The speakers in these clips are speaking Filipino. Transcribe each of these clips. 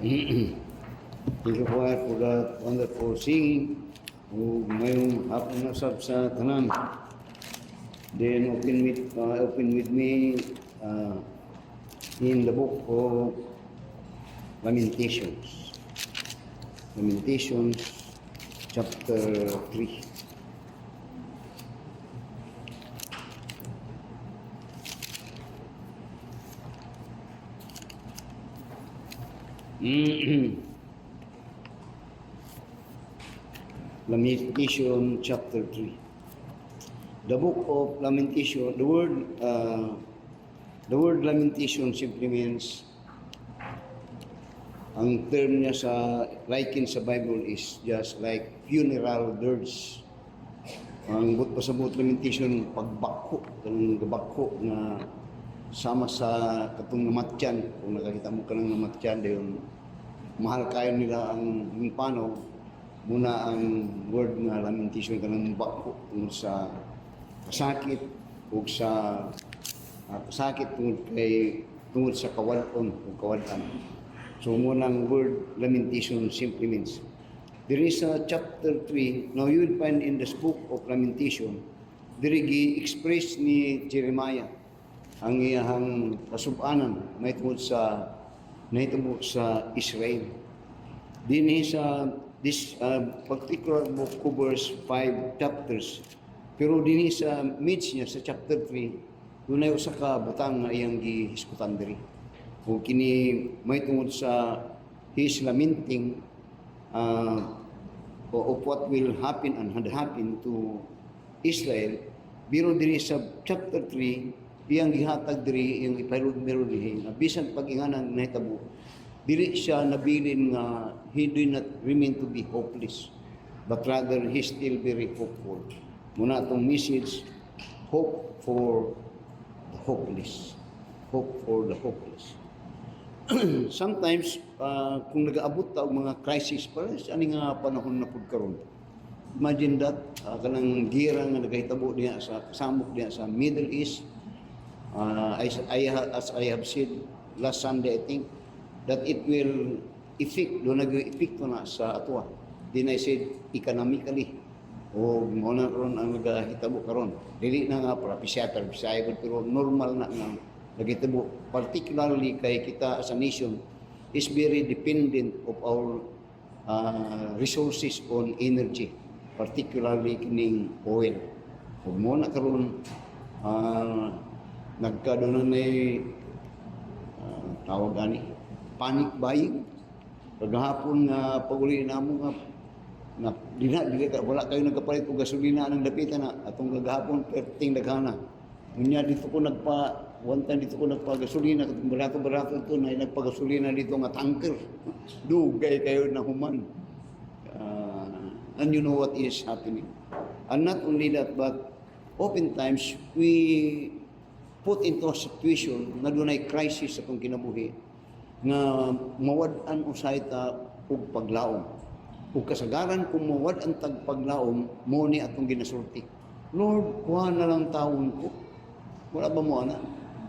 Thank you for that wonderful singing. Ug mayong hapon na sab sa tanan. Then open with me in the book of Lamentations. Lamentations chapter 3. Lamentation chapter 3. The book of Lamentation, the word lamentation simply means, ang term niya sa liken sa Bible is just like funeral dirge. Ang pasabot lamentation pagbakho, kanang gabakho nga sama sa katong namatyan. Kung nakakita mo ka ng namatyan, dayon mahal kayo nila ang himpano, muna ang word nga lamentation kanang bakho tungod sa pasakit o sa pasakit tungod sa kawadon o kawadan. So munang word lamentation simply means. There is a chapter 3. Now you will find in this book of Lamentation, diri gi-express ni Jeremiah ang iyang kasub-anan mahitungod sa Israel. Dinhi sa this particular book covers 5 chapters. Pero dinhi sa midst niya sa chapter 3, dunay usa ka butang nga iyang gihisgutan diri. O kini mahitungod sa his lamenting of what will happen and had happened to Israel. Biro diri sa chapter 3, iyang gihatag diri, iyang ipahilod-mirod diri, na bisan pag-inganan nahitabo, dili siya nabilin nga he did not remain to be hopeless, but rather he still very hopeful. Muna itong message, hope for the hopeless. Hope for the hopeless. Sometimes, kung nag-aabot ta og mga crisis, para sa ani nga panahon na pud karon. Imagine that, kanang gira nga nagahitabo diha sa kasamok diha sa Middle East. As I have said last Sunday, I think, that it will affect, nag-epekto na sa atwa. Then I said, economically, o muna ron ang nagahitabo karon. Dili na nga para pisyater, pero normal na nga nagahitabo. Particularly kay kita as a nation is very dependent of our resources on energy, particularly kining oil. O muna karon nagkadoon na tawag ani panic buying. Paghapon nga paguli namo nga dili wala kayo nagkapalit og gasolina nang dapitan na atong gagahapon perting daghana. Unya dito ko one time dito ko nagpagasolina katong barato ito na nagpagasolina dito nga tanker. Dugay kayo na human. And you know what is happening. And not only that, but oftentimes we put into a situation nga dunay crisis sa atong kinabuhi nga mawad-an usay ta og paglaom. Ug kasagaran kung mawad-an tag paglaom mo ni atong ginasulti. Lord, kuha na lang taon ko. Wala ba mo ana?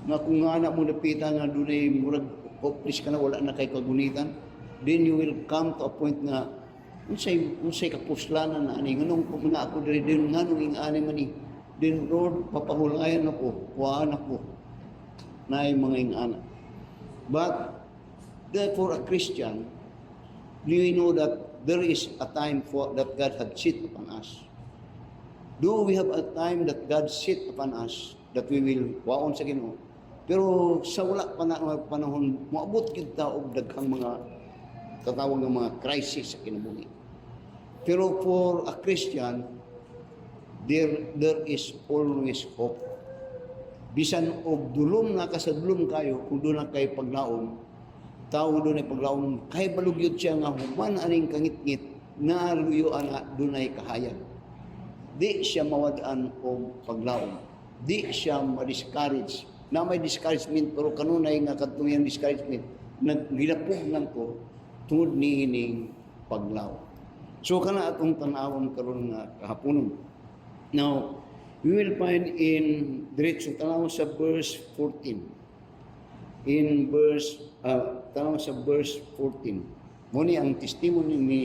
Nga kung nga anak mo napitan nga dunay murag hopeless ka na, wala na kay kagunitan, then you will come to a point nga unsay kapuslanan na ani nganong pamuna ako diri din nganong ingani man ni. Then Lord, papahulayan ako, kuhaan ako na yung mga ingana. But, therefore, a Christian, do you know that there is a time that God had set upon us? Do we have a time that God set upon us that we will waon sa Ginoo? Pero sa wala panahon, moabot gyud ta og daghang mga katawag ng mga crisis sa kinabuhi. Pero for a Christian, there is always hope. Bisan og dulom nga kasadulom kayo, kung doon na kay paglaom, tao doon ay paglaom, kay balugyod siya nga human aning kangit-ngit, nga luyo ana doon ay kahayag. Di siya mawadaan og paglaom. Di siya ma-discourage. Na may discouragement, pero kanunay nga katong discouragement, nagilapog lang ko tungod ni ining paglaom. So kana atong tanawon karon nga kahaponon. Now, we will find in diretso tanaw sa verse 14. in verse, tanaw sa verse 14. Muni ang testimony ni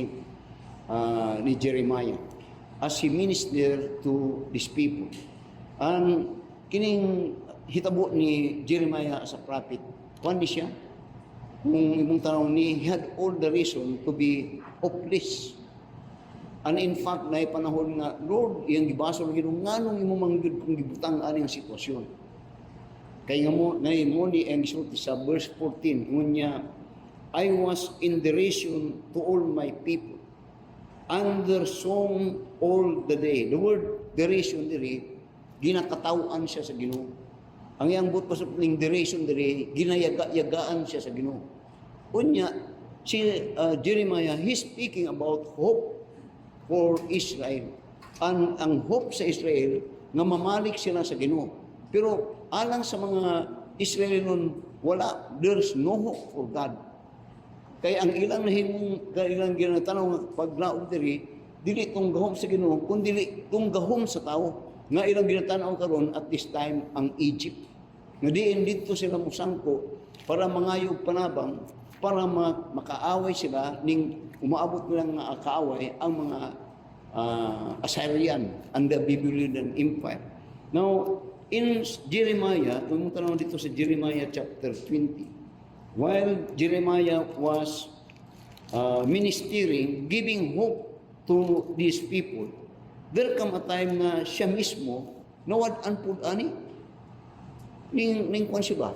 Jeremiah as he ministered to these people. Ang kining hitabo ni Jeremiah as a prophet, kuan ni siya, kung imong tanaw ni, he had all the reason to be hopeless. And in fact, na panahon nga, Lord, iyang gibasol gino, nganong imo manggid kung gibutang ani ang sitwasyon. Kaya nga mo, ni ang gisulti sa verse 14, ngunya, I was in derision to all my people, under song all the day. The word derision diri, ginakatawan siya sa Ginoo. Ang iyang but pasap ning derision diri, ginayaga-yagaan siya sa Ginoo. Unya, si Jeremiah, he's speaking about hope for Israel. Ang hope sa Israel, nga mamalik sila sa Ginoo. Pero alang sa mga Israel nun, wala, there's no hope for God. Kaya ang ilang nahimong, ilang ginatanaw nga paglaog diri, dili itong gahom sa Ginoo, kundi dili itong gahom sa tao. Nga ilang ginatanaw karon at this time ang Egypt. Nga diin dito sila musangko para mangayog panabang, para makaaway sila ning umaabot nilang nga kaaway ang mga Assyrian and the Babylonian Empire. Now, in Jeremiah, kung tanong dito sa Jeremiah chapter 20, while Jeremiah was ministering, giving hope to these people, there come a time na siya mismo nawad-an pud ani ning kwan siya ba?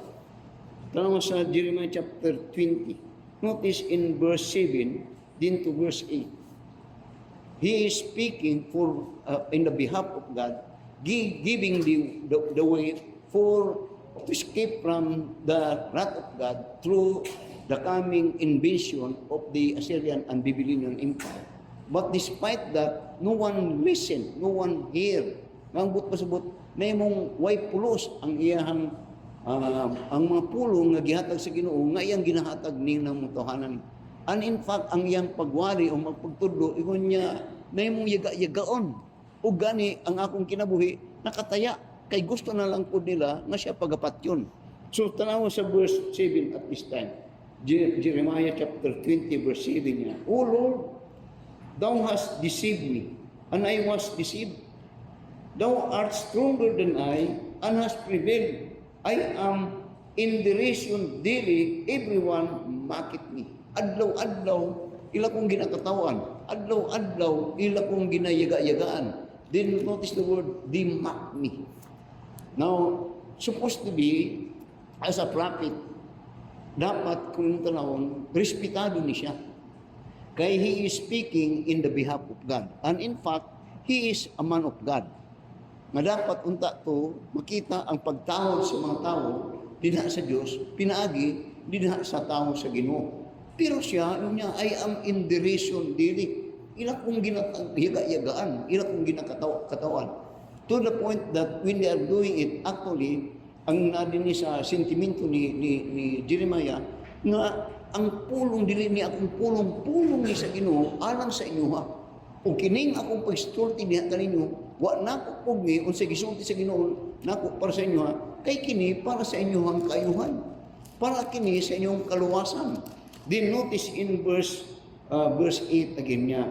Tanong sa Jeremiah chapter 20. Notice in verse 7 din to verse 8. He is speaking for in the behalf of God, giving the way for to escape from the wrath of God through the coming invasion of the Assyrian and Babylonian Empire. But despite that, no one listened, no one heard. Ang but pasabot na imong way pulos ang iyang ang mga pulong nga gihatag sa Ginoo nga iyang ginahatag ning namutuhanan. And in fact, ang iyang pagwari o magpagtudlo ingon niya na imong yaga-yagaon. O gani ang akong kinabuhi nakataya kay gusto na lang pud nila nga siya pagapatyon. So tanaw sa verse 7 at this time. Jeremiah chapter 20 verse 7 niya. O Lord, thou hast deceived me, and I was deceived. Thou art stronger than I, and hast prevailed. I am in derision daily, everyone mocked me. Adlaw-adlaw, ila kong ginakatawan. Adlaw-adlaw, ila kong ginayaga-yagaan. Then notice the word, they mock me. Now, supposed to be, as a prophet, dapat kung tanawon, respetado ni siya. Kaya he is speaking in the behalf of God. And in fact, he is a man of God. Nga dapat unta to makita ang pagtawag sa mga tao dinha sa Dios, pinaagi dinha sa tao sa Ginoo. Pero siya, niya, I am in derision daily. Ila kong ginakayagaan, ila kong ginakatawan. To the point that when they are doing it, actually, ang nadini sa sentimento ni Jeremiah, nga ang pulong dili ni akong pulong ni sa Ginoo alang sa inyo ha. O kining akong pagsulti diha kaninyo, wa nako pugni unsa gisulti sa Ginoo nako para sa inyo ha. Kay kini para sa inyong kayuhan. Para kini sa inyong kaluwasan. Then notice in verse 8 again niya.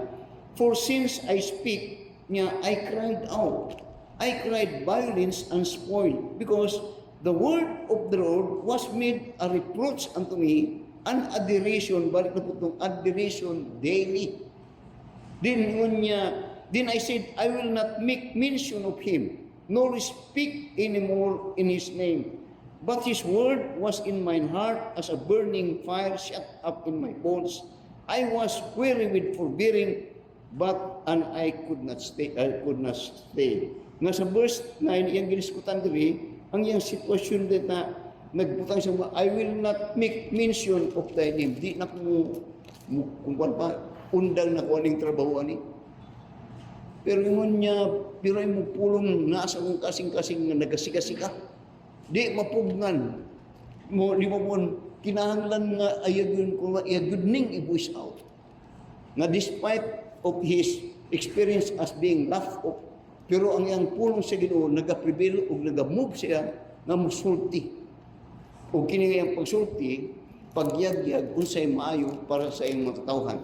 For since I speak niya, I cried out. I cried violence and spoil, because the word of the Lord was made a reproach unto me, an adoration, balik na po itong adoration daily. Then I said, I will not make mention of him, nor speak anymore in his name. But his word was in mine heart as a burning fire shut up in my bones. I was weary with forbearing, and I could not stay. Nga sa verse 9, iyang giniskutan diri, ang iyang sitwasyon din na nagbutang siya, I will not make mention of thy name. Di na kung pa, undang na kuha ng trabaho ani. Pero yung niya, pero yung pulong nasa kong kasing-kasing na nagasika-sika. Di mapugnan. Di mo po, kinahanglan nga ayagun ko nga ayagun ning i-voice out. Nga despite of his experience as being laughed off, pero ang iyang pulong sa Ginoo nagaprevail o nagamove siya nga musulti. o kini ang pagsulti, pagyagyag unsay maayo para sa iyong mga katawhan.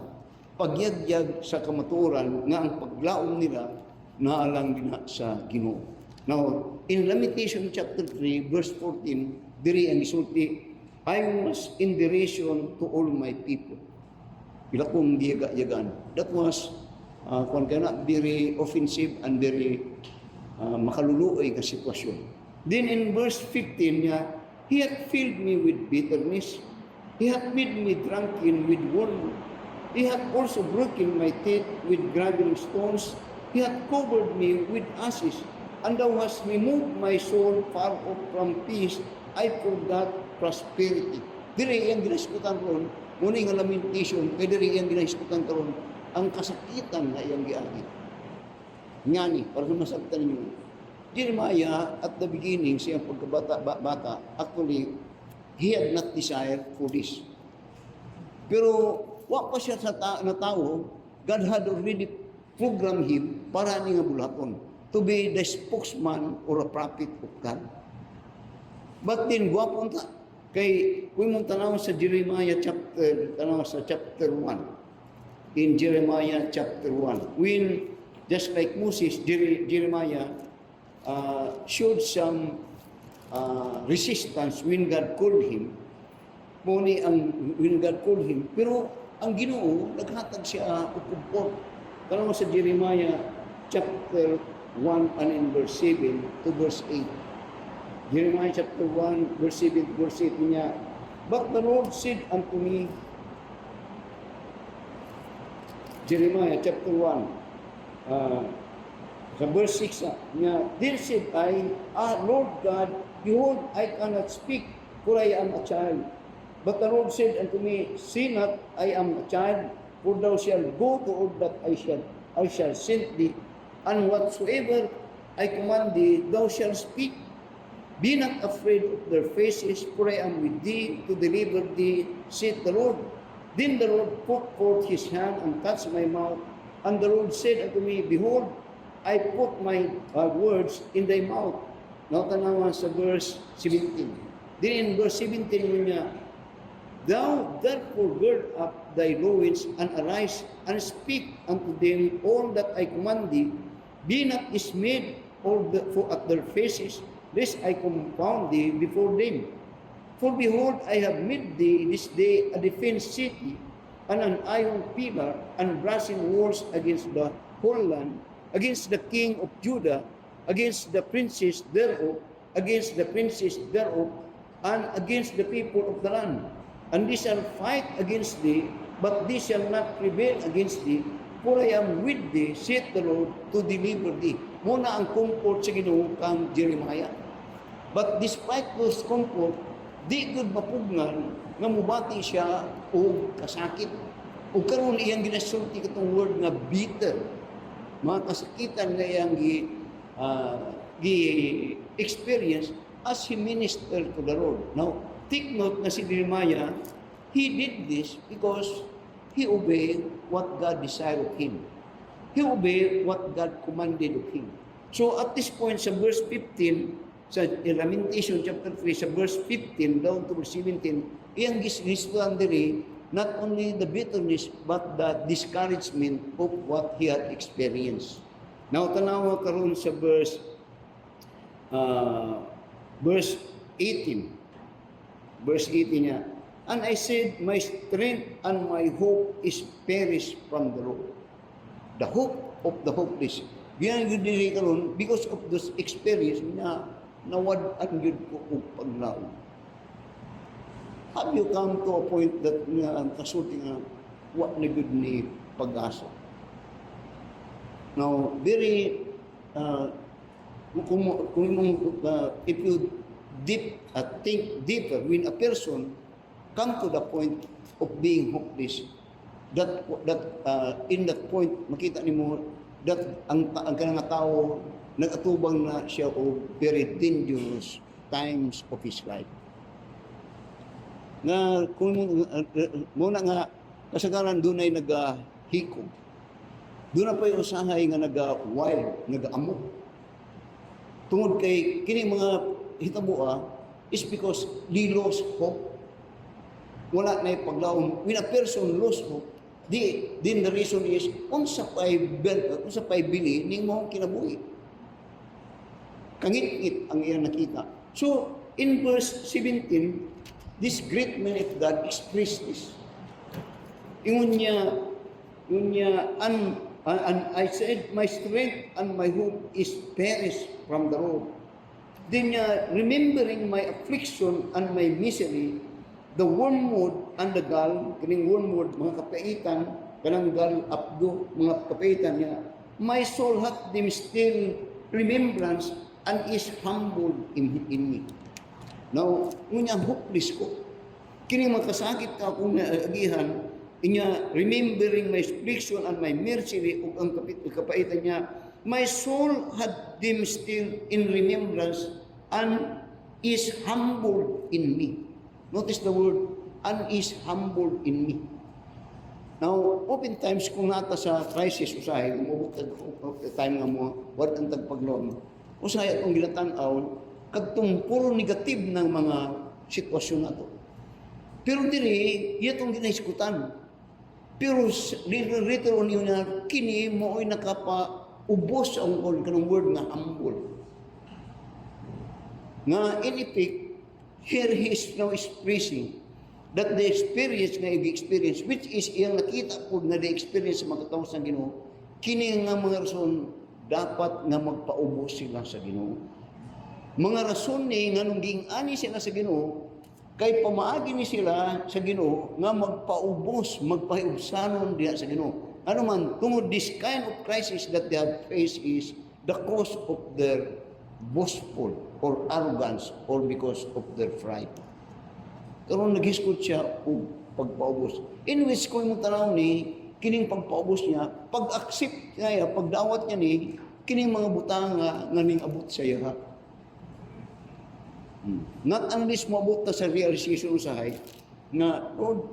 Pagyagyag sa kamatuoran nga ang paglaom nila naalang gina sa Ginoo. Now, in Lamentation chapter 3, verse 14, diri ang isulti, I was in derision to all my people. Bila kong giyaga-yagaan. That was, kung kana, very offensive and very makaluluoy ka sitwasyon. Then in verse 15 niya, He hath filled me with bitterness. He hath made me drunken with wormwood. He hath also broken my teeth with graveling stones. He hath covered me with ashes. And thou hast removed my soul far off from peace. I forgot prosperity. Diri ang ginaskutan ron, muna nga lamentation, kay diri ang ginaskutan ron, ang kasakitan na iyang giagi. Ngani, para masabtan ninyo. Jeremiah, at the beginning, siyang pagkabata, actually, he had not desired for this. Pero, wa pa siya na tao, God had already programmed him para ni nga bulaton, to be the spokesman or a prophet of God. But then, guwapon ta, kay, kung mong tanaw sa Jeremiah chapter 1, in Jeremiah chapter 1, when, just like Moses, Jeremiah, showed some resistance when God called him. Muni ang when God called him. Pero ang Ginoo naghatag siya upod. Tanong sa Jeremiah chapter 1 and in verse 7 to verse 8. Jeremiah chapter 1 verse 7 to verse 8 niya, But the Lord said unto me, Jeremiah chapter 1, sa verse 6 niya, Then said I, Lord God, behold, I cannot speak, for I am a child. But the Lord said unto me, See not, I am a child, for thou shalt go to all that I shall send thee, and whatsoever I command thee, thou shalt speak. Be not afraid of their faces, for I am with thee to deliver thee, saith the Lord. Then the Lord put forth his hand and touched my mouth, and the Lord said unto me, Behold, I put my words in thy mouth. Now tanawa sa verse 17. Then in verse 17 niya, Thou therefore gird up thy loins and arise and speak unto them all that I command thee. Be not dismayed at their faces, lest I confound thee before them. For behold, I have made thee this day a defenced city, and an iron pillar, and brazen walls against the whole land, against the king of Judah, against the princes thereof, and against the people of the land. And they shall fight against thee, but they shall not prevail against thee, for I am with thee, saith the Lord, to deliver thee. Muna ang comfort sa Ginoo kang Jeremiah. But despite those comfort, di gud mapugnan nga mubati siya o kasakit. O karon iyang ginasulti katong word nga bitter. Mga kasakitan na iyang experience as he ministered to the Lord. Now, take note na si Jeremiah, he did this because he obeyed what God desired of him. He obeyed what God commanded of him. So at this point sa verse 15, sa Lamentation chapter 3, sa verse 15 down to verse 17, iyang gisguan diri not only the bitterness, but the discouragement of what he had experienced. Now, tanawa karon sa verse 18. Verse 18 niya, And I said, My strength and my hope is perished from the Lord. The hope of the hopeless. Biyan yun dili karon because of this experience na nawad-an yun ko og paglaom. Have you come to a point that ang kasulti nga what na good ni pag-asa? Now, very if you think deeper, when a person come to the point of being hopeless, that in that point makita nimo that ang kanang tao nagatubang na siya o very dangerous times of his life. Nga kung muna nga kasagaran dunay nagahikog. Doon na pa yung usahay nga nag-wild, nag-amok. Tungod kay kini mga hitabua, is because they lost hope. Wala na paglaom. When a person lost hope, then the reason is, unsa pa'y bili ning mo kinabuhi. Kangit-ngit ang iyang nakita. So, in verse 17, this great man of God expressed this. Ingon niya, and I said, my strength and my hope is perished from the road. Then remembering my affliction and my misery, the wormwood and the gall, kaning wormwood, mga kapaitan, kanang gall, abdo, mga kapaitan niya, my soul hath them still remembrance and is humbled in me. Now, ngunya hopeless ko. Kini makasakit ka kung naagihan, inya remembering my affliction and my misery, ug ang kapaitan niya, my soul had them still in remembrance and is humbled in me. Notice the word, and is humbled in me. Now, oftentimes kung nata sa crisis usahay, umubot time nga mo, what ang tagpagloon, usahay atong ginatanaw, kadtong puro negative ng mga sitwasyon na to. Pero diri, itong ginaiskutan. Pero later on yun na, kini mo'y nakapa-ubos ang kanong word nga humble. Nga, in effect, here he is now expressing that the experience nga i-experience, which is iyang nakita po na the experience sa mga katawang sa Ginoo, kini nga mga rason dapat nga magpaubos sila sa Ginoo. Mga rason ni nga nung giing-ani sila sa Ginoo, kay pamaagi ni sila sa Ginoo nga magpaubos, magpahiubsanon diha sa Ginoo. Ano man, tungod this kind of crisis that they have faced is the cause of their boastful or arrogance or because of their pride. Karon naghiskot siya og pagpaubos. In which kung mo tanaw ni kining pagpaubos niya, pag-accept niya, pagdawat niya ni kining mga butang nga ning abot sa iya. Not unless moabot ta sa realization usahay nga Lord,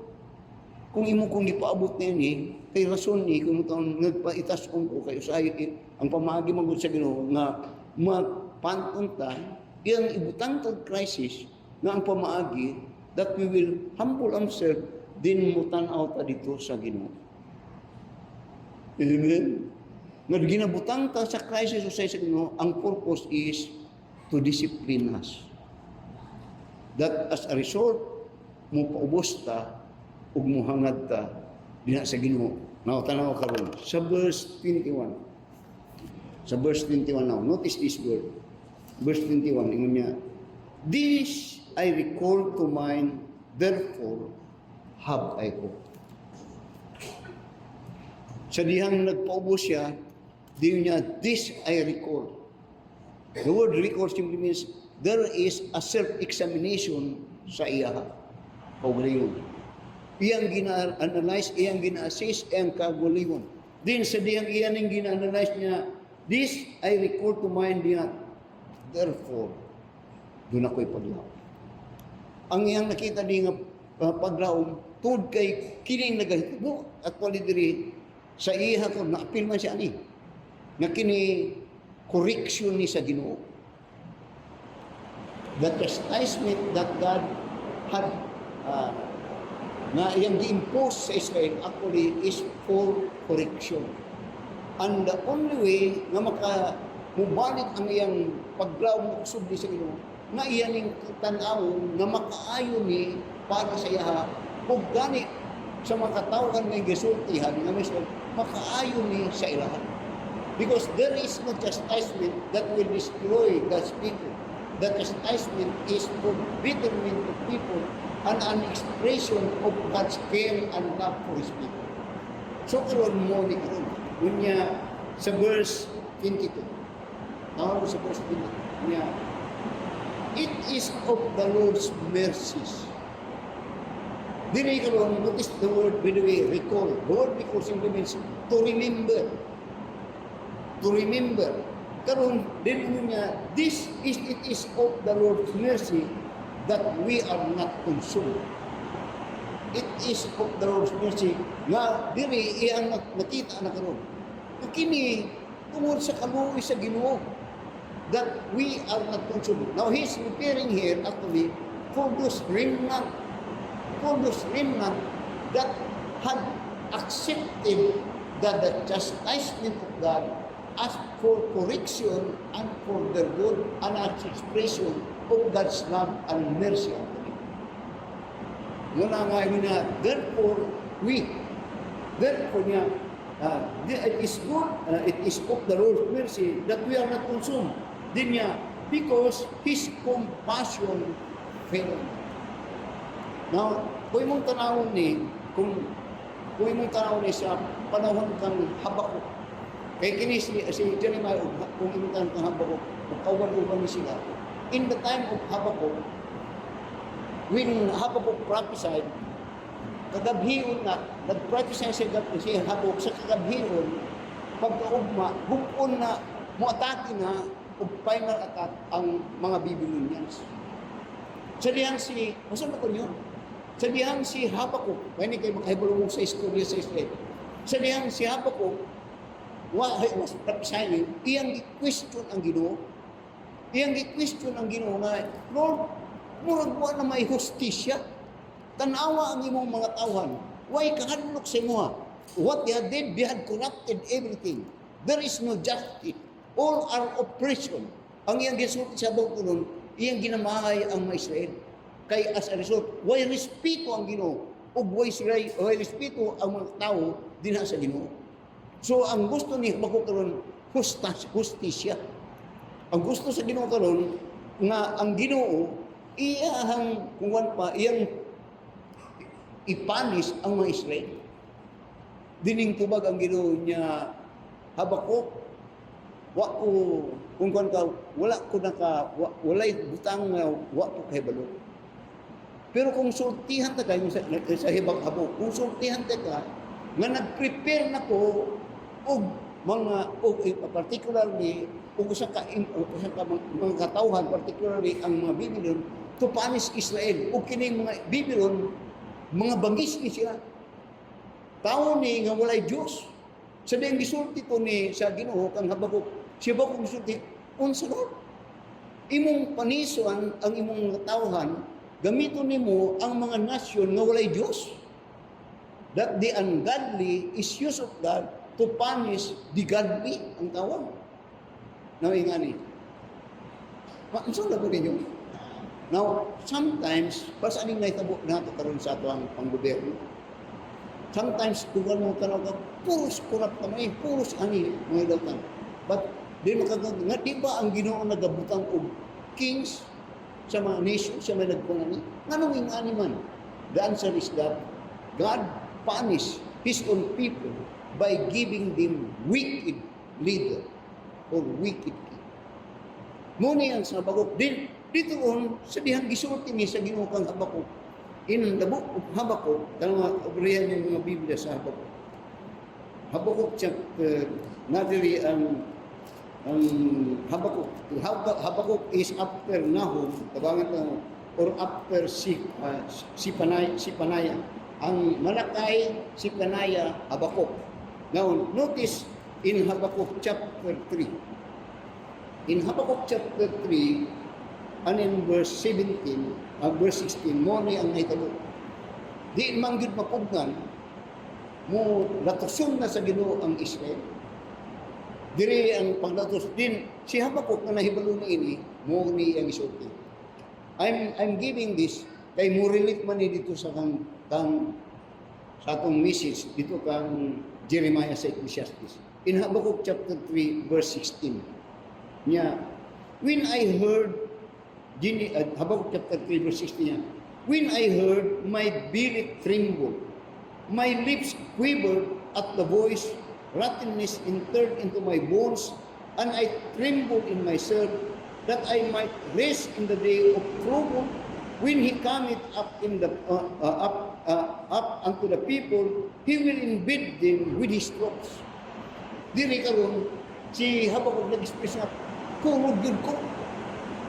kung imo kong gipaabot na ni kay rason ni kung taon nagpaitas ko kay usahay ang pamagi magud sa Ginoo nga mapantunta iyang ibutang tag crisis nga ang pamaagi that we will humble ourselves din mutan-aw ta dito sa Ginoo. Amen. Nga ginabutang ta sa crisis usahay sa Ginoo, ang purpose is to discipline us. That as a result, mo paubos ta ug muhangad ta diha sa Ginoo. Now, tanaw karon sa verse 21. Sa verse 21 now, notice this word. Verse 21, ingon niya, this I recall to mind, therefore have I hope. Sa dihang nagpaubos siya, diyon niya, this I recall. The word recall simply means there is a self-examination sa iya. Kaugalingon. Iyang gina-analyze, iyang gina-assess, iyang kaugalingon. Then sa diyang iyan ang gina-analyze niya, this I recall to mind niya, therefore, doon ako'y paglaom. Ang iyang nakita niya paglaom, tud kay kining nagahitbo, actually diri, sa iya ko, na-appeal man siya ani, na kini correction ni sa Ginoo. The chastisement that God had na iyang gi-impose sa Israel actually is for correction. And the only way nga mubalik ang iyang paglaom mo kusubli sa Ginoo nga iyaning tan-awon nga makaayo ni para sa iya ug gani sa makatawhan nga gisultihan nga mismo makaayo ni sa ilahan. Because there is no chastisement that will destroy God's people. The chastisement is for betterment of people and an expression of God's care and love for His people. So, karon mo ni karon. Unya sa verse 22. Tawag sa verse 22. Unya, it is of the Lord's mercies. Dili karon, notice the word, by the way, recall. The word recall simply means to remember. To remember. Karon din niya, it is of the Lord's mercy that we are not consumed. It is of the Lord's mercy nga diri iyang nakita na karon. Kini tungod sa kaluoy sa Ginoo. that we are not consumed. Now he's referring here actually for those remnant that had accepted that the chastisement of God as for correction and for their good and as expression of God's love and mercy unto them. Muna nga na, therefore niya, it is good, it is of the Lord's mercy that we are not consumed. Din niya, because His compassion failed. Now, kung mong tanawin sa panahon kang Habakuk, kay kini si Jeremiah, kung imitan kang Habakuk, kawan-uban ni sila. In the time of Habakuk, when Habakuk prophesied, kagabhion na, nag-prophesy si Habakuk sa kagabhion, pagkaugma, hukon na, muatake na, o final attack ang mga Babylonians. Sadihan masan ba ko yun? Sadihan si Habakuk, kaya ni kayo makahibulong sa istorya sa Israel. Sadihan si Habakuk, was prophesying, iyang i-question ang Ginoo. Iyang i-question ang Ginoo na, Lord, murag wa na may hustisya. Tanawa ang imong mga tawhan. Why kahadlok sa imo? What they had did, they had corrupted everything. There is no justice. All are oppression. Ang iyang gisulti sa Bautunon, iyang ginamahay ang mga Israel. Kay as a result, why respeto ang Ginoo? O why respeto ang mga tao din sa Ginoo? So ang gusto ni Habakuk karon hustisya. Ang gusto sa Ginoo karon nga ang Ginoo iyang iyang ipanis ang mga Israel. Dining tubag ang Ginoo niya, Habakuk, walay butang nga wa ko kahibalo. Pero kung sultihan ta kayo sa Habakuk, kung sultihan ta ka nga nag-prepare na ko og particularly og usa ka mga katawhan, particularly ang mga Babylon, to punish Israel. O kining mga Babylon, mga bangis ni sila. Tao ni nga walay Diyos. Sa diyang gisulti to ni sa Ginoo kang Habakuk, si Habakuk gisulti, unsa Lord? Imong panisuan ang imong tawhan, gamiton nimo ang mga nasyon nga walay Diyos. That the ungodly is use of God to punish the godly ang tawag. Nawingani. Unsa na po ninyo? Now, sometimes, pas aning naitabo nato karon sa ato ang panggobyerno, sometimes, kung mo tanaw ka, puros korap ka may, puros ani, mga idawtan. But, di makagod, nga di ba ang Ginoo nagabutang og kings sa mga nation, sa mga nagpunani? Nga nung ingani man? The answer is that God punish His own people by giving them wicked leader or wicked king. Muna yan sa Habakuk. Dito sa dihang gisulti ni sa Ginoo kang Habakuk, in the book of Habakuk, kanang obrihan yung mga Biblia sa Habakuk. Habakuk chapter, nadiri ang Habakuk. Habakuk is after Nahum, tabangan na, or after Sipanaya. Ang Malakay, Sipanaya, Habakuk. Now, notice in Habakuk chapter 3. In Habakuk chapter 3, and in verse 17, verse 16, mo ni ang naitabo. Di manggid mapugnan, mo latusyon na sa Ginoo ang Israel. Diri ang paglatos din, si Habakuk na nahibalo ni ini, mo ni ang isulti. I'm giving this, kay mo relate man ni dito sa sa atong message, dito kang Jeremiah sa Ecclesiastes. In Habakuk chapter 3, verse 16, niya, when I heard, Habakuk chapter 3, verse 16 niya, when I heard, my belly trembled, my lips quivered at the voice, rottenness entered into my bones, and I trembled in myself, that I might rest in the day of trouble, when He cometh up unto the people, He will embed them with His troops. Diri karon si Habakuk nag-express nga, kurog yun ko.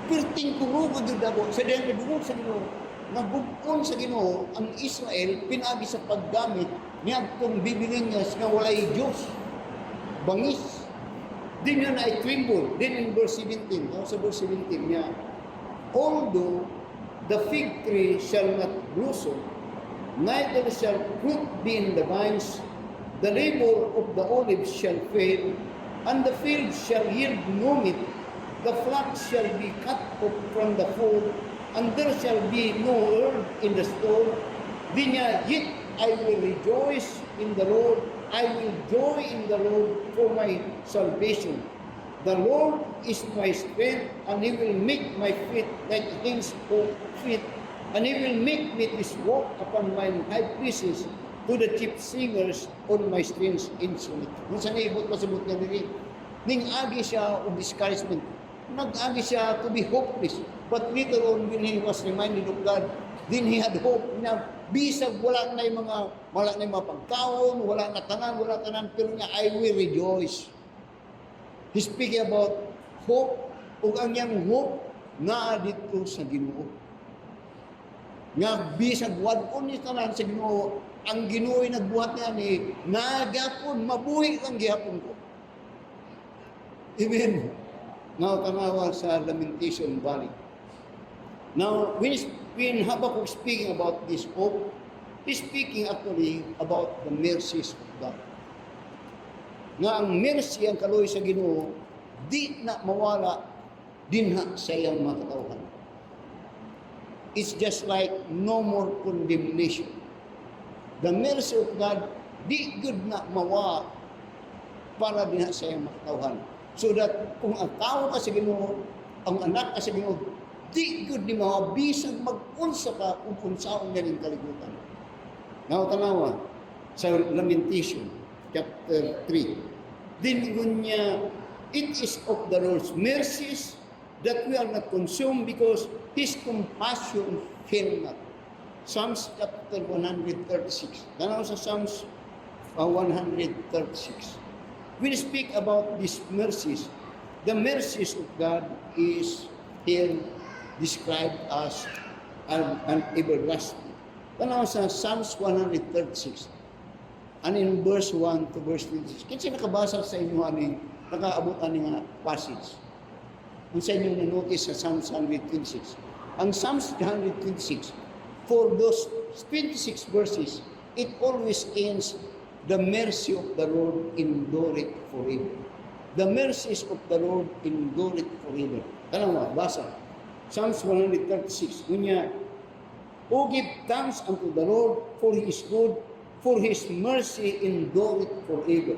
Pirting kurog yun ako. Sa dahil nagugod sa Ginoo, nagugod sa Ginoo, ang Israel, pinagi sa paggamit niya itong Babylonians nga walay Diyos. Bangis. Din yun ay tremble. Then in verse 17, sa verse 17 niya, although the fig tree shall not blossom, neither shall fruit be in the vines, the labor of the olive shall fail, and the field shall yield no meat, the flock shall be cut off from the fold, and there shall be no herb in the store. Di niya, yet I will rejoice in the Lord, I will joy in the Lord for my salvation. The Lord is my strength, and He will make my feet like things of feet, and He will make me to walk upon mine high places, to the chief singers on my strings instrument. Kung saan ibot pasabot nga diri, ning agi siya of discouragement. Nag-agi siya to be hopeless. But later on, when he was reminded of God, then he had hope na bisag wala na yung mga pagkaon, wala na tanan, pero niya, I will rejoice. He's speaking about hope, o ang niyang hope na dito sa Ginoo. Nga bisag wadon niya tanan sa Ginoo, ang Ginoo'y nagbuhat niya ni nagapon, mabuhi ang gihapon ko. Amen. Now, tanawa sa Lamentation Valley. Now, when Habakkuk speaking about this hope, he's speaking actually about the mercies of God. Nga ang mercy, ang kaluoy sa Ginoo, di na mawala dinha sa iyang mga katawhan. It's just like no more condemnation. The mercy of God, di good na mawa para din sa iyong makatauhan. So that kung ang tao ka sa Ginoo, ang anak ka sa Ginoo, di good ni mawa, bisag mag-unsa ka kung unsaon nga ning kalibutan. Now, tanawa, sa Lamentation, chapter 3. Dingon niya, it is of the Lord's mercies that we are not consumed because His compassion fail not. Psalms chapter 136. Tanaw sa Psalms 136. We speak about these mercies. The mercies of God is here described as an everlasting. Tanaw sa Psalms 136. And in verse 1 to verse 26. Kasi nakabasa sa inyo aning nakaabot aning passage. Kung sa inyo na-notice sa Psalms 126. Ang Psalms 126, for those 26 verses, it always ends, the mercy of the Lord endureth forever. The mercies of the Lord endureth forever. Tanawa, basa. Psalms 136. Kunya, O give thanks unto the Lord, for He is good, for His mercy endureth forever.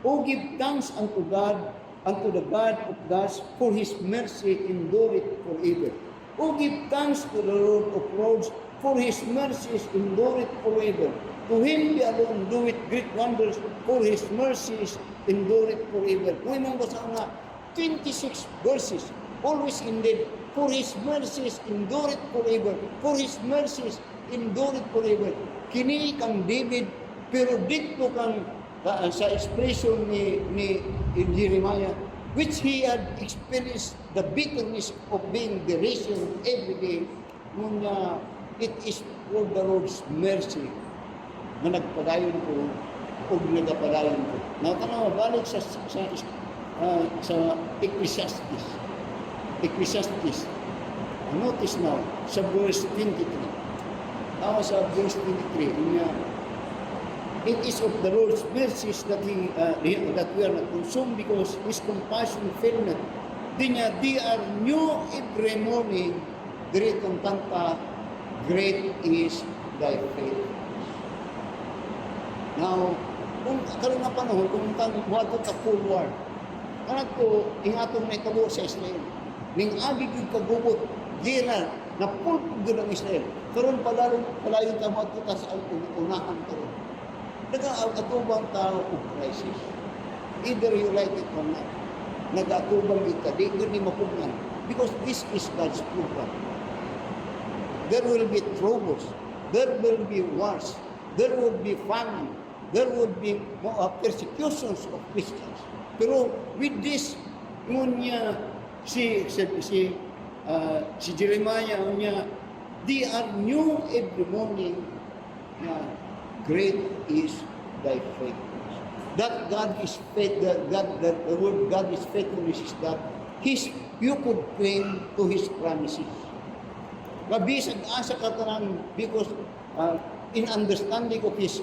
O give thanks unto God, unto the God of gods, for His mercy endureth forever. O give thanks to the Lord of lords, for His mercies endureth forever. To Him be alone doeth great wonders, for His mercies endureth forever. Kung imong basa nga 26 verses, always ended, for His mercies endureth forever, for His mercies endureth forever. Kini kang David, pero dito kang sa expression ni Jeremiah, which he had experienced the bitterness of being deration every day, ngunit it is for the Lord's mercy na nagpadayon ko o nagapadayon ko. Nakatanaw, balik sa Ecclesiastes. Ecclesiastes. Notice now, sa verse 23. Tawa sa verse 23, it is of the Lord's mercies that that we are not consumed because His compassion fail not. They are new every morning. Great ang kanta, great is thy faithfulness. Now, kung karon nga panahon, kung muadto ta forward, kanat ko ingatong na itabo sa Israel. Ning agi gyud kagubot, gira na pulpog gyud ang Israel. Karon palayon ta muadto ta sa unahan karon. Nag-aatubang tao o crisis. Either you like it or not. Nag-aatubang ito. Di ko ni mapugnan. Because this is God's program. There will be troubles. There will be wars. There will be famine. There will be persecutions of Christians. Pero with this, ngunya si Jeremiah, ngunya, they are new every morning. Great is thy faithfulness. that God is faith, that the word God is faithfulness is that you could claim to His promises. Kabisag asa katanan because in understanding of His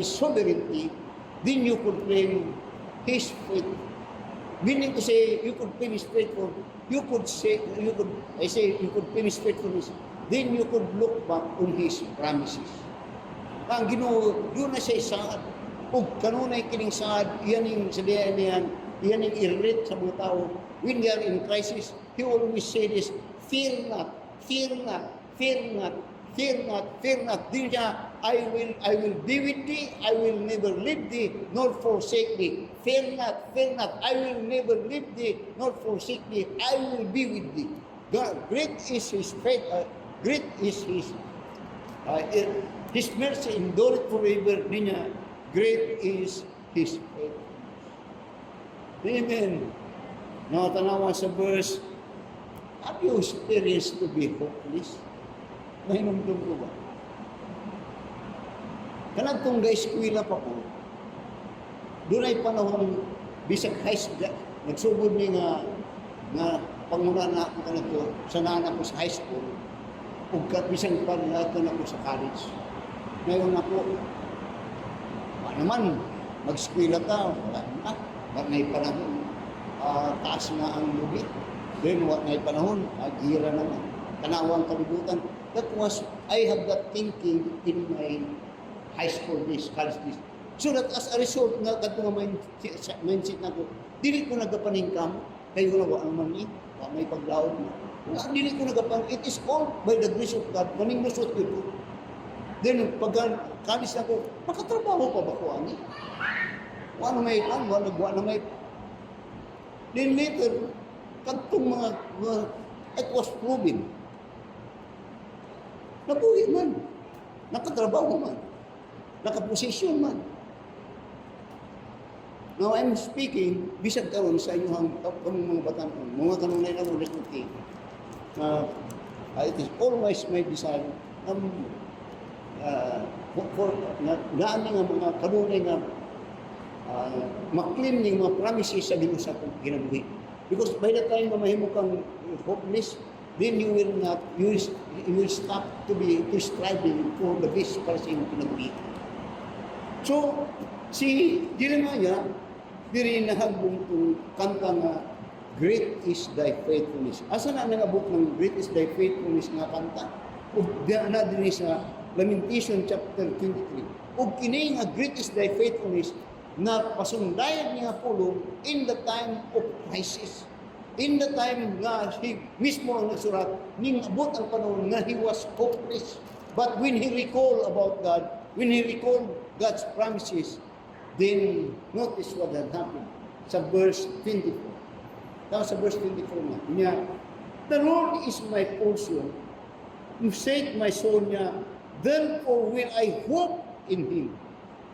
sovereignty, then you could claim His faith. Meaning to say, you could claim His faithful. You could claim His faithfulness. Then you could look back on His promises. Ang Ginoo, yun na siya saad. Ug kanunay kining saad, iyan yung sabihan niyan, iyan yung i-relate sa mga tao. When they are in crisis, He always say this, fear not, fear not, fear not, fear not, fear not. Di niya, I will be with thee, I will never leave thee, nor forsake thee. Fear not, I will never leave thee, nor forsake thee. I will be with thee. God, great is His faith, great is His mercy endureth forever. Di niya, great is His faith. Amen. Nakatanawa sa verse, have you experienced to be hopeless? Nahinumdum ko ba? Kanagtong ga-eskwela pa po, doon ay panahon, bisag high school, nagsugod ni nga panguna na ako kanagto, sanaan ako sa high school, ug bisag pa na ako sa college. Ngayon ako, naman, mag-eskwela ka, wala na'y panahon, taas na ang lubi. Then, na'y panahon, gira naman, kanawang kalibutan. That was, I have that thinking in my high school days, college days. So that as a result, nga katong mindset na ko, dili ko nagapaningkam, kayo na wa man ni, wa may paglaod na. Dili ko nagapan, it is all by the grace of God, maning lusot ko ito. Then, pag college na ko, makatrabaho pa ba ko ani? Wa na may plan, wa na may. Then later, katong mga it was proven. Nabuhi man, nakatrabaho man, nakaposisyon man. Now I'm speaking, bisag karon sa inyong mga batan, mga kanunay na mga resulti. It is always my desire for gaani nga mga kanunay nga maklaim ning mga promises sa Ginoo sa atong kinabuhi. Because by the time na mahimo kang hopeless, then you will stop to striving for the best para sa iyong kinabuhi. So, si Jeremiah, diri nahagbong itong kanta nga, Great is thy faithfulness. Asa na nangabok ng Great is thy faithfulness nga kanta? O na din sa Lamentation chapter 23. O kini nga Great is thy faithfulness na pasundayan niya pulong in the time of crisis. In the time nga si mismo ang nagsurat, ning abot ang panahon nga he was hopeless. But when he recalled about God, when he recalled God's promises, then notice what had happened. Sa verse 24. Tapos sa verse 24 niya, the Lord is my portion, you said my soul niya, therefore will I hope in Him.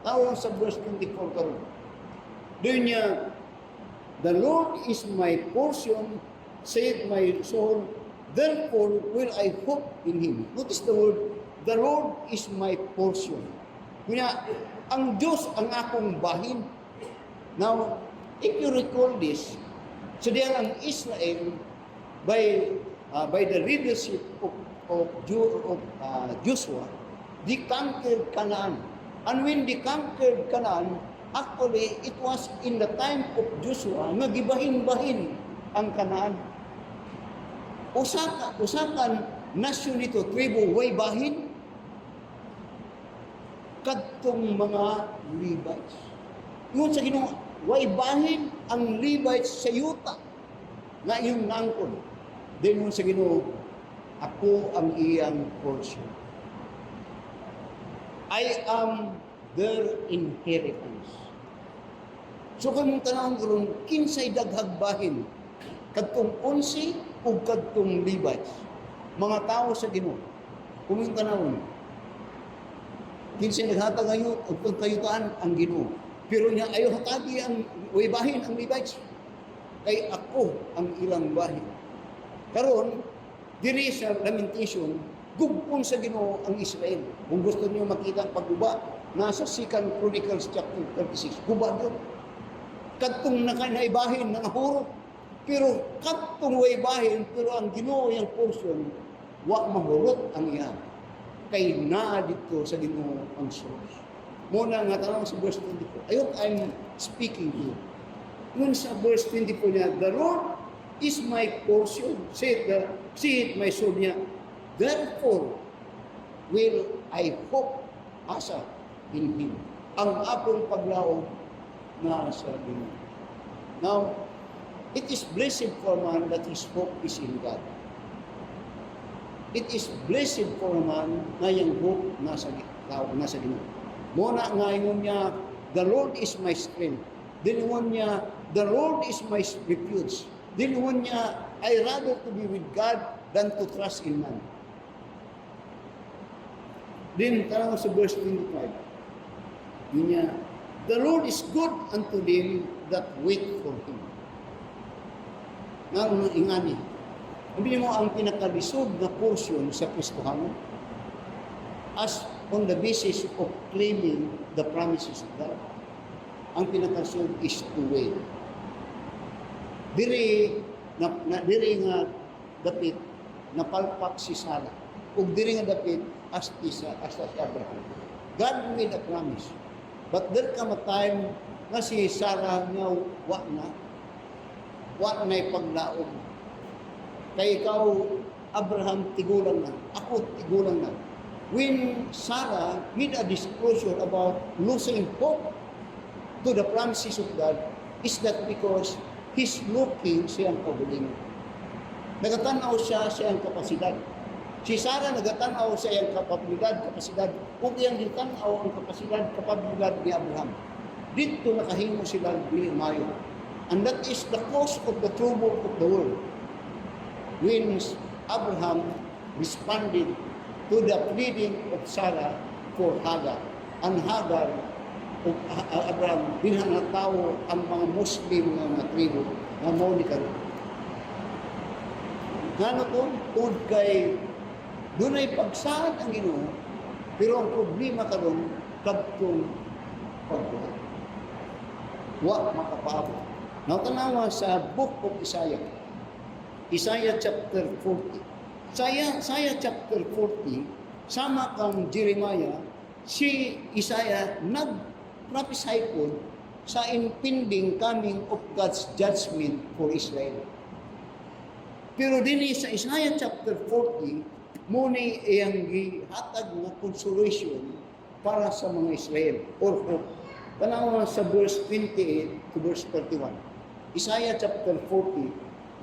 Tapos sa verse 24 karon. Doon niya, the Lord is my portion, said my soul, therefore will I hope in Him. Notice the word, the Lord is my portion. Kaya, ang Diyos ang akong bahin. Now, if you recall this, so diyan ang Israel, by the leadership of Joshua, they conquered Canaan. And when they conquered Canaan, actually, it was in the time of Joshua nga gibahin-bahin ang Canaan. Usakan nasyon nito, tribo, way bahin, kadtong mga Levites. Yun sa Ginoo, way bahin ang Levites sa yuta nga iyong nangkod. Then yun sa Ginoo, ako ang iyang portion. I am their inheritance. So kung mong tanawang karon, kinsay daghag bahin, kadtong 11 o kadtong Levites, mga tao sa Ginoo. Kung mong tanawang, kinsay naghatag ngayon o pagkayutaan ang Ginoo. Pero niya ayaw hatagi ang bahin ang Levites. Kay ako ang ilang bahin. Karon, diri sa Lamentation, gugpon sa Ginoo ang Israel. Kung gusto niyo makita ang pagguba, nasa 2 Chronicles chapter 36, gubad yun. Kadtong naibahin, nangahurot. Pero kadtong waibahin, pero ang Ginoo yung portion, wa mahurot ang iyan. Kay naa dito sa Ginoo ang source. Muna nga tanong sa verse 24. I hope I'm speaking to you. Ngun sa verse 24 niya, the Lord is my portion, said my soul niya. Therefore, will I hope asa in Him. Ang akong paglaom na sa Ginoo. Now, it is blessed for man that his hope is in God. It is blessed for man na yung hope nasa Ginoo. Muna ngayon niya, the Lord is my strength. Dinuwan niya, the Lord is my refuge. Dinuwan niya, I rather to be with God than to trust in man. Then, tarang sa verse 25. Yun niya, the Lord is good unto them that wait for Him. Nga ingani. Hindi mo ang pinakalisod na portion sa Kristohanon as on the basis of claiming the promises of God. Ang pinakalisod is to wait. Diri nga dapit napalpak si Sarah. Ug diri nga dapit as si Abraham. God made a promise. But there come a time nga si Sarah nga wa na'y paglaom. Kay ikaw, Abraham, tigulang na. Ako, tigulang na. When Sarah made a disclosure about losing hope to the promises of God, is that because he's looking siyang kabuling. Nagatanaw siya siyang kapasidad. Si Sarah nagatanaw sa iyang kapasidad, kung iyang gitanaw ang kapabilidad ni Abraham. Dito nakahimo sila ni Mayo. And that is the cause of the trouble of the world. When Abraham responded to the pleading of Sarah for Hagar. And Hagar, Abraham, binanataw ang mga Muslim na tribo na Monica. Ngano to? Tungod kay dunay pagsahad ang Ginoo, pero ang problema karon kadtong pagbuhat. Wa makapaabot. Nawtanawa sa book of Isaiah. Isaiah chapter 40. Isaiah chapter 40, sama kang Jeremiah, si Isaiah nag-prophesy po sa impending coming of God's judgment for Israel. Pero din sa Isaiah chapter 40, muna iyang gihatag na consolation para sa mga Israel or hope. Tanawa sa verse 28 to verse 31. Isaiah chapter 40,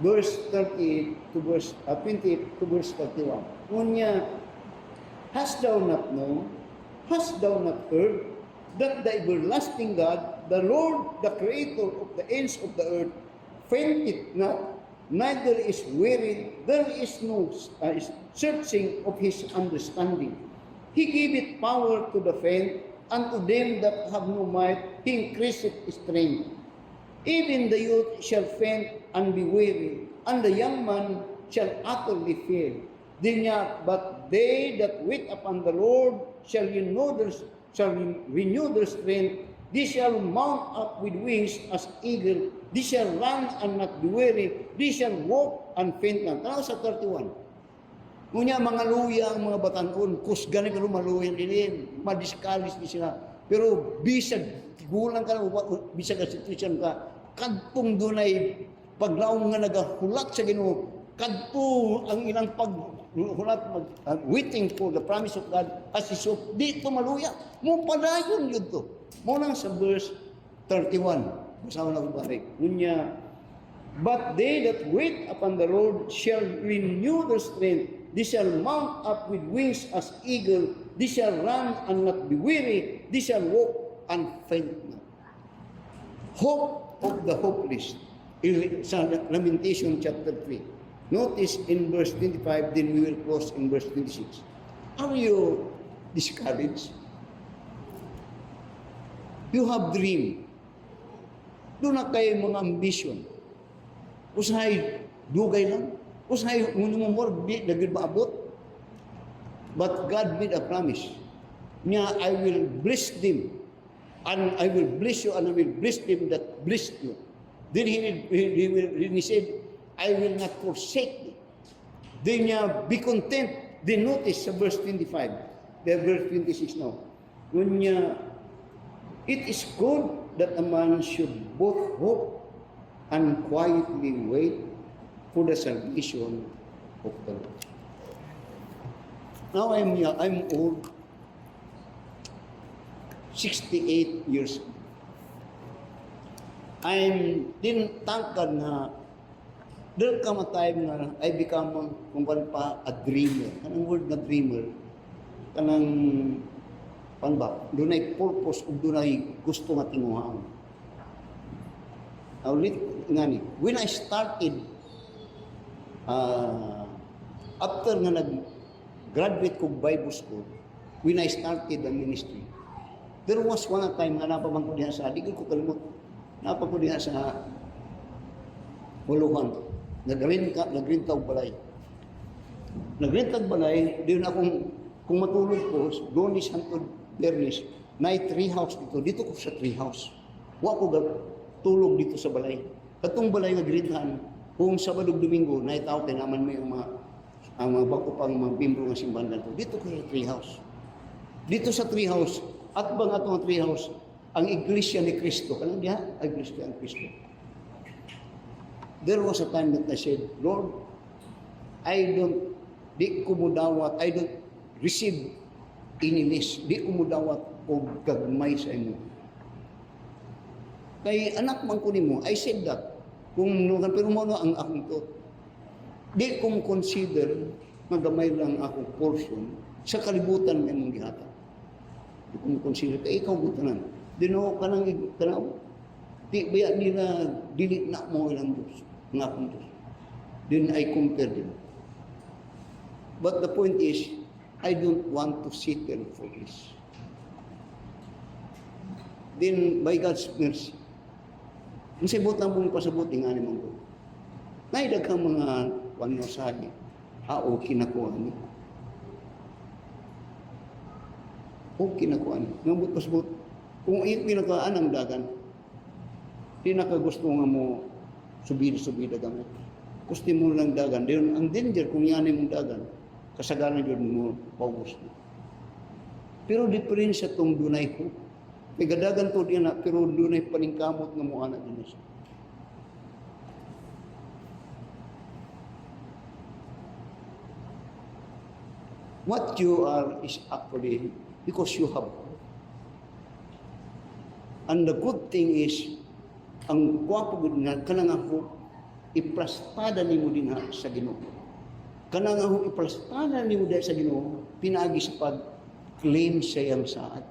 verse 38 to verse 28 to verse 31. Unya, hast thou not known, hast thou not heard, that the everlasting God, the Lord, the Creator of the ends of the earth, fainteth not, neither is weary, there is no searching of His understanding. He giveth power to the faint, unto them that have no might, He increaseth strength. Even the youth shall faint and be weary, and the young man shall utterly fail. But they that wait upon the Lord shall renew their strength. They shall mount up with wings as eagle. They shall run and not be weary. They shall walk and faint not. Tanaw sa 31. Ngunya mga luya ang mga batanon, kusgan ka lumaluyan din, madiskalis di sila. Pero bisag, tigulang ka na, bisag ka situation ka, kadtong dunay paglaom nga nagahulat sa Ginoo, kadto ang ilang paghulat waiting for the promise of God as is of di ito maluya. Mo padayon yun to. Mo lang sa verse 31. Basahan na balik. Ngunya, but they that wait upon the Lord shall renew their strength. They shall mount up with wings as eagle. They shall run and not be weary. They shall walk and faint not. Hope of the hopeless. Sa Lamentation chapter 3. Notice in verse 25, then we will close in verse 26. Are you discouraged? You have dream. Doon na kayo mga ambition. Usahay, dugay lang. Usahay, unumumor, naging maabot. But God made a promise. Niya, I will bless them, and I will bless you, and I will bless them that blessed you. Then he said, I will not forsake thee. Then niya, be content. Then notice sa verse 25, the verse 26 now. When niya, it is good that a man should both hope and quietly wait for the salvation of the Lord. Now I'm old, 68 years old. I'm din tangkad na there come a time na I become kung pa a dreamer. Kanang word na dreamer, kanang pan ba? Doon ay purpose o doon ay gusto nga tinguhaan. Ulit nga ni, when I started, after nga nag-graduate ko Bible school, when I started the ministry, there was one time na napamang ko diha sa, di ko kalimot, napamang ko diha sa Huluhan. Nagrenta og balay. Nagrenta og balay, diyon akong, kung matulog ko, doon ni Santo Bernis, na tree house dito. Dito ko sa tree house. Wa ko tulog dito sa balay. Katong balay nga grintahan, kung Sabado Domingo, na tao kay naman may ang mga bago pang mga bimbro ng simbahan dito. Dito ko sa tree house. Dito sa tree house, at bang atong tree house, ang Iglesia ni Cristo. Kanang diha, Iglesia ni Cristo. There was a time that I said, Lord, di ko mo dawat, I don't receive any less. Di ko mo dawat o gagmay sa imo. Kay anak man ko nimo, I said that. Pero mo ang akong to. Di ko mo consider magamay lang akong portion sa kalibutan ng imong gihata. Di ko mo consider, kay ikaw butanan. Dino ka nang tanaw. Di baya nila dili na mo ilang Diyos. Nga akong Diyos. Then I compare them. But the point is, I don't want to settle for this. Then, by God's mercy, ang sibot lang mong pasabot, nga naman ko. Naidag kang mga wanosahe, okay na ko ani. Okay na ko ani. Ngambot pasabot, kung pinakaan ang dagan, di nakagusto nga mo subida gamit. Gusto mo lang dagan. Diyon, ang danger kung yan mong dagan, kasagaran yun mo paubos mo. Pero diferensya itong dunay ko. Kaya gadagan to diyan na, pero dunay paningkamot nga mo anak din siya. What you are is actually because you have. And the good thing is, ang kwapo gud nga kanang ako iplastada nimo dinha sa Ginoo. Kanang ako iplastada nimo dinha sa Ginoo pinaagi sa pag-claim sa iyang saad.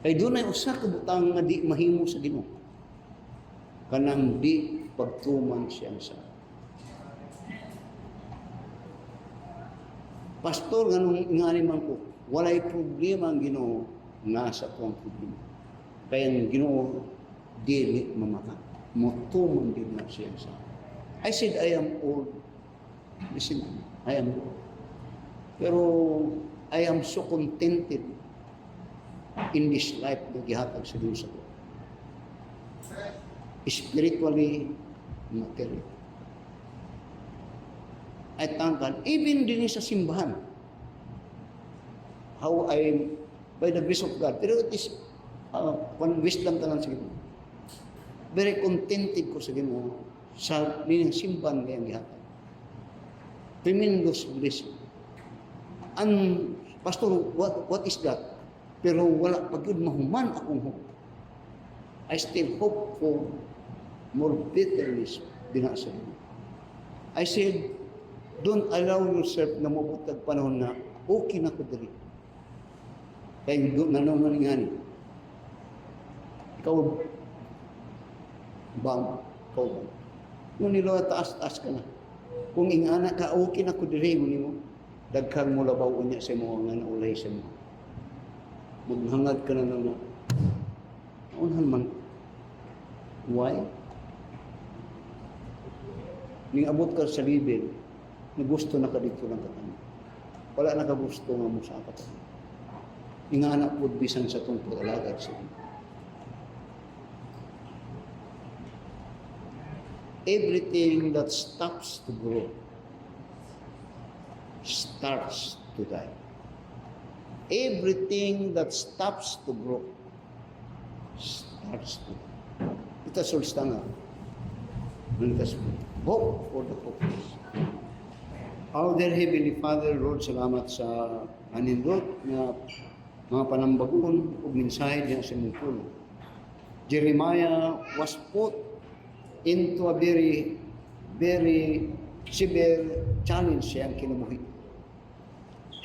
Kay dunay usa ka butang nga di mahimo sa Ginoo. Kanang di pagtuman siyang saad. Pastor nganong ingani man ko, walay problema ang Ginoo nga sa tuwang problema. Kaya ang Ginoo dili mamaka. Motuman din na siya sa. I said, I am old. Listen, I am old. Pero I am so contented in this life na gihatag sa Diyos ako. Spiritually, materially. I thank God. Even din sa simbahan. How I, by the grace of God. Pero it is one wisdom tanan sa Ginoo. Very contented ko sa Ginoo sa nilang simbahan ngayong gihatag. Tremendous blessing. And Pastor, what is that? Pero wala pag yun mahuman akong hope. I still hope for more bitterness din sa inyo. I said, don't allow yourself na mabutag panahon na okay na ko dali. Kaya nanong nga ni. Ikaw, bang, ikaw bang. Nung nilo taas-taas ka na. Kung ingana ka, okay na ko dali mo, dagkang mo labaw unya sa mo nga naulay sa mo. Maghangad ka na lang na. Naunahan man. Why? Ning abot ka sa level na gusto na ka dito ng katanya. Wala na ka gusto nga mo sa katanya. Inganak po bisan sa itong pag-alagad sa inyo. Everything that stops to grow starts to die. Everything that stops to grow starts to die. Ito sulsta nga. Hope for the hopeless. Our dear Heavenly Father, Lord, salamat sa anindot na mga panambagon o mensahe diyan sa mungkul. Jeremiah was put into a very, very severe challenge siyang kinabuhi.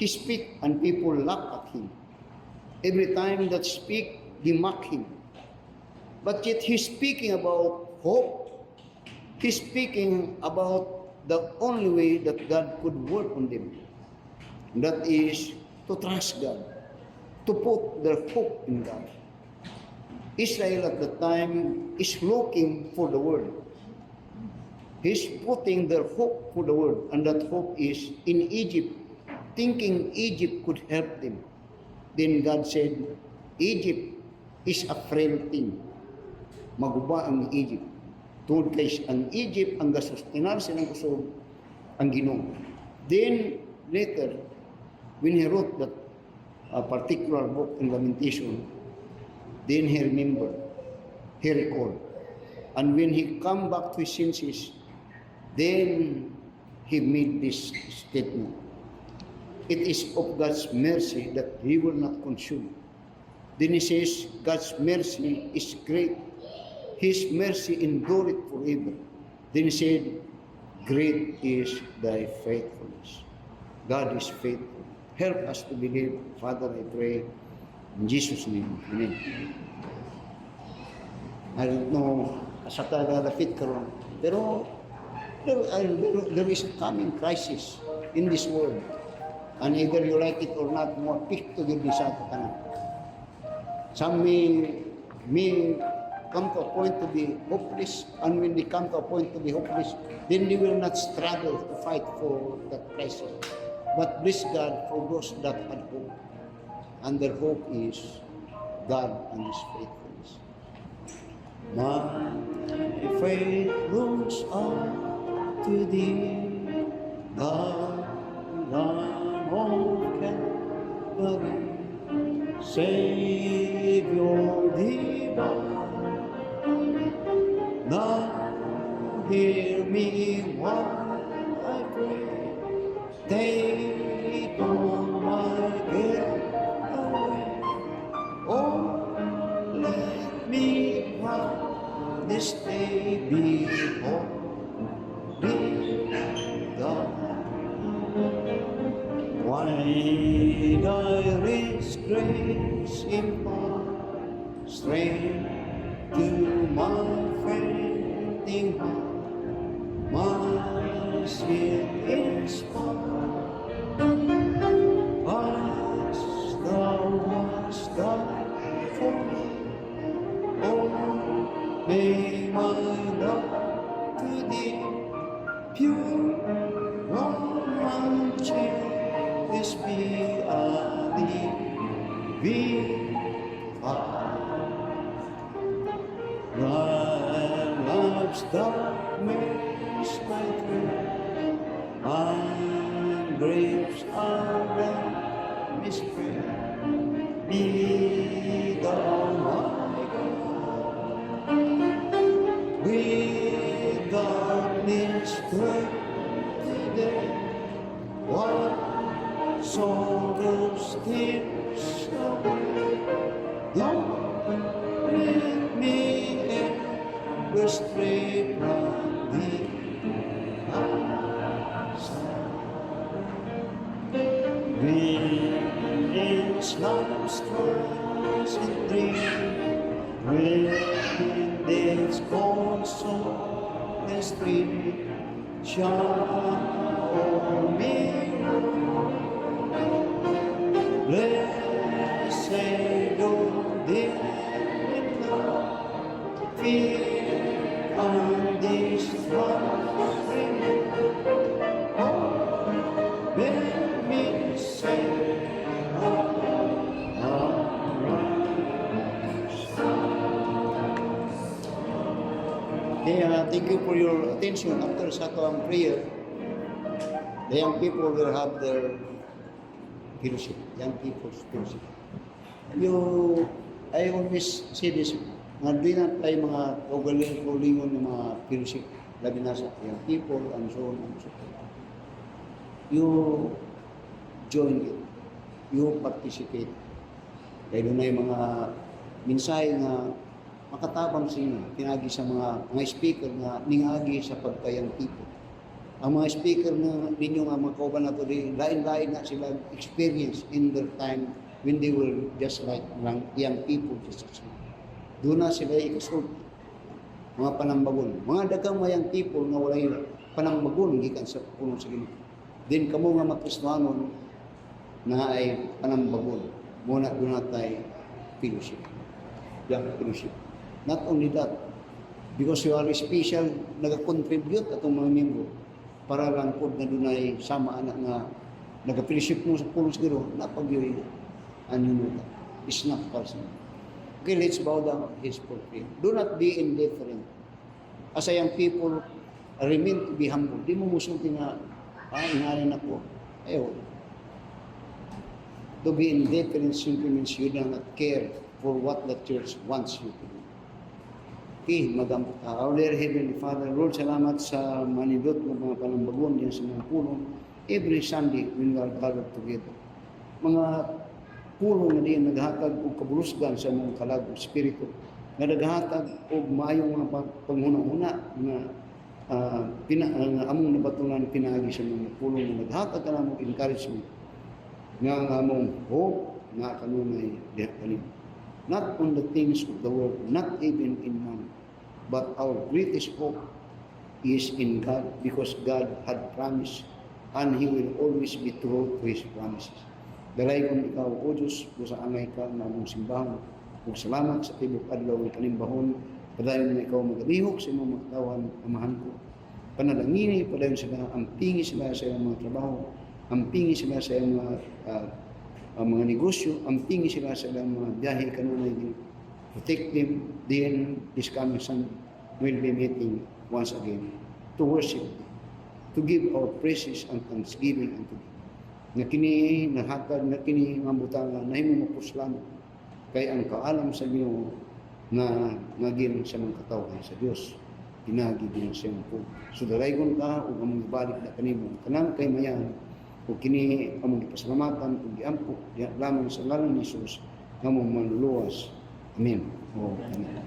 He speak and people laugh at him. Every time that speak, they mock him. But yet he's speaking about hope. He's speaking about the only way that God could work on them. And that is to trust God, to put their hope in God. Israel at the time is looking for the word. He's putting their hope for the word, and that hope is in Egypt, thinking Egypt could help them. Then God said, Egypt is a frail thing. Maguba ang Egypt. Tungod kay ang Egypt, ang gasustinar silang kusog, ang Ginoo. Then, later, when he wrote that particular book in Lamentation, then he remembered, he recalled. And when he come back to his senses, then he made this statement. It is of God's mercy that he will not consume. Then he says, God's mercy is great. His mercy endureth forever. Then he said, great is thy faithfulness. God is faithful. Help us to believe. Father, I pray in Jesus' name. Amen. I don't know, sa talalapit karon, pero there is a coming crisis in this world. And either you like it or not, more pick to give this out kanan. Some may come to a point to be hopeless, and when they come to a point to be hopeless, then they will not struggle to fight for that crisis. But bless God for those that had hope. And their hope is God and His faithfulness. My faith looks up to Thee, God, Lamb of Calvary, Savior divine. Now hear me while I pray. Take all my guilt away. Oh, let me while this day be holy, God. Why thy rich grace impart strength to my fainting heart, my sin inspire. As thou wast died for me, oh, may my love to Thee pure, unchanged be a living fire. Thy love's darkness my thread, and grapes are red, misread. Be thou my God, with darkness fled today. What sorrows tears away, don't let me ever stray from Thee. When its life's trials and dream, when its cold soul is free, shall me blessed Lord, dear love, fear on this suffering. Oh, let me say, Kaya thank you for your attention. After sa ato prayer, the young people will have their fellowship. Young people's fellowship. I always say this, nga di na tayo mga kaugaling-kaulingon ng mga fellowship, labi na sa young people, and so on and so forth. You join it. You participate. Dahil doon na yung mga mensahe na makatabang sino, pinagi sa mga speaker na ningagi sa pagkayang people. Ang mga speaker na ninyo nga mga kauban na ito, lain-lain na sila experience in their time when they were just like young people. Doon na sila ikasulti. Mga panambagon. Mga dagang mayang people na walay panambagon gikan sa punong sa Ginoo. Then kamo nga makristohanon na ay panambagon. Muna doon na tayo fellowship. Young fellowship. Not only that, because you are special, nag-contribute atong mga miyembro para lang po na doon ay sama anak nga nag-fellowship mo sa punong sa Ginoo, napag-yoy anyo mo. It's not personal. Okay, let's bow down his for prayer. Do not be indifferent. As a young people, remain to be humble. Di mo musulti nga, ingalan ako. Ayaw. To be indifferent simply means you do not care for what the church wants you to do. Okay, Our dear Heavenly Father, Lord, salamat sa manindot ng mga panambagon diyan sa mga puno. Every Sunday when we are gathered together. Mga puno na diyan naghatag og kabulusgan sa mga kalag o spirito. Nga naghatag og maayong mga panghuna-huna na among nabatunan pinagi sa mga puno na naghatag ka namong encouragement nga among hope nga kanunay diha kanin. Not on the things of the world, not even in man, but our greatest hope is in God, because God had promised and He will always be true to His promises. Dalaygon ikaw, O Diyos, sa angay ka na among simbahan, ug salamat sa tibok adlaw ng kanimbahon, padayon na ikaw magalihok sa imong magtawan, amahan ko. Panalangini, padayon sila, ampingi sila sa iyong mga trabaho, ampingi sila sa iyong mga negosyo, ampingi sila sa iyong mga biyahe kanunay din. Protect them, then this coming Sunday will be meeting once again to worship, to give our praises and thanksgiving unto Thee. Na kini nahatag, na kini nga butanga, na himo mapuslan kay ang kaalam sa Ginoo na naging sa mga katawhan sa Dios. Pinagi din sa iyong po. So dalaygon ka, ug among ibalik na kanimo, kanang kay mayan, ug kini among gipasalamatan, ug giampo, lamang sa ngalan ni Jesus, among manluluwas. Amen. Amen.